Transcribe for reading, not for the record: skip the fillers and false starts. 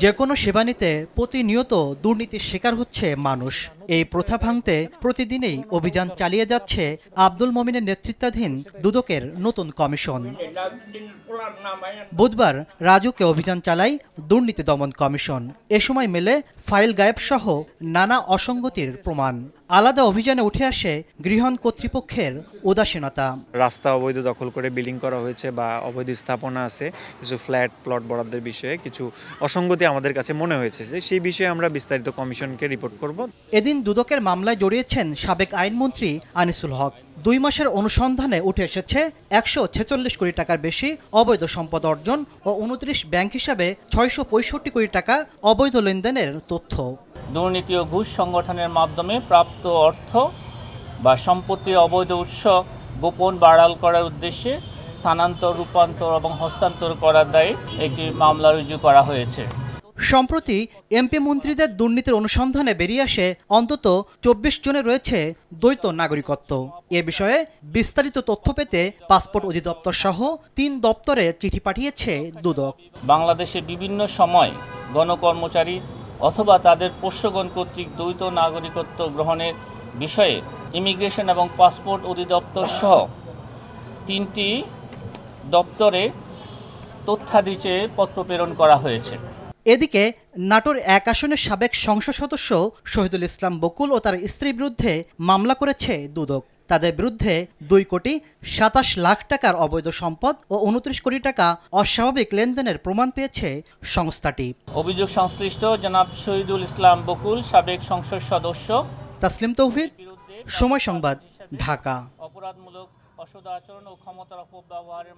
যে কোনো সেবা নিতে প্রতিনিয়ত দুর্নীতির শিকার হচ্ছে মানুষ। এই প্রথা ভাঙতে প্রতিদিনই অভিযান চালিয়ে যাচ্ছে আব্দুল মমিনের নেতৃত্বাধীন দুদকের নতুন কমিশন। বুধবার রাজুকে অভিযান চালায় দুর্নীতি দমন কমিশন। এ সময় মেলে ফাইল গায়েব সহ নানা অসঙ্গতির প্রমাণ। আলাদা অভিযানে উঠে আসে গৃহণ কর্তৃপক্ষের উদাসীনতা। রাস্তা অবৈধ দখল করে বিল্ডিং করা হয়েছে বা অবৈধ স্থাপনা আছে, কিছু ফ্ল্যাট প্লট বরাদ্দের বিষয়ে কিছু অসঙ্গতি আমাদের কাছে মনে হয়েছে, যে সেই বিষয়ে আমরা বিস্তারিত কমিশনকে রিপোর্ট করব। এদিন দুদকের মামলায় জড়িয়েছেন সাবেক আইনমন্ত্রী আনিসুল হক। 2 মাসের অনুসন্ধানে উঠে এসেছে 146 কোটি টাকার বেশি অবৈধ সম্পদ অর্জন ও 29 ব্যাংক হিসাবে 665 কোটি টাকা অবৈধ লেনদেনের তথ্য। দুর্নীতি ও ঘুষ সংগঠনের মাধ্যমে প্রাপ্ত অর্থ বা সম্পত্তির অবৈধ উৎস গোপন বা আড়াল করার উদ্দেশ্যে স্থানান্তর, রূপান্তর এবং হস্তান্তর করার দায়ে একটি মামলা রুজু করা হয়েছে। সম্প্রতি এমপি মন্ত্রীদের দুর্নীতির অনুসন্ধানে বেরিয়ে আসে অন্তত 24 জনের রয়েছে দ্বৈত নাগরিকত্ব। এ বিষয়ে বিস্তারিত তথ্য পেতে পাসপোর্ট অধিদপ্তর সহ 3 দপ্তরে চিঠি পাঠিয়েছে দুদক। বাংলাদেশে বিভিন্ন সময় গণকর্মচারী অথবা তাদের পোষ্যগণ কর্তৃক দ্বৈত নাগরিকত্ব গ্রহণের বিষয়ে ইমিগ্রেশন এবং পাসপোর্ট অধিদপ্তর সহ 3টি দপ্তরে তথ্যাদি চেয়ে পত্র প্রেরণ করা হয়েছে। এদিকে নাটোর 1 আসনের সাবেক সংসদ সদস্য শহীদুল ইসলাম বকুল ও তার স্ত্রীর বিরুদ্ধে মামলা করেছে দুদক। তাদের বিরুদ্ধে 2 কোটি 27 লাখ টাকার অবৈধ সম্পদ ও 29 কোটি টাকা অস্বাভাবিক লেনদেনের প্রমাণ পেয়েছে সংস্থাটি। অভিযোগ সংশ্লিষ্ট জনাব শহীদুল ইসলাম বকুল, সাবেক সংসদ সদস্য। তাসলিম তৌহিদ, সময় সংবাদ, ঢাকা। অপরাধমূলক অসদাচরণ ও ক্ষমতার অপব্যবহারের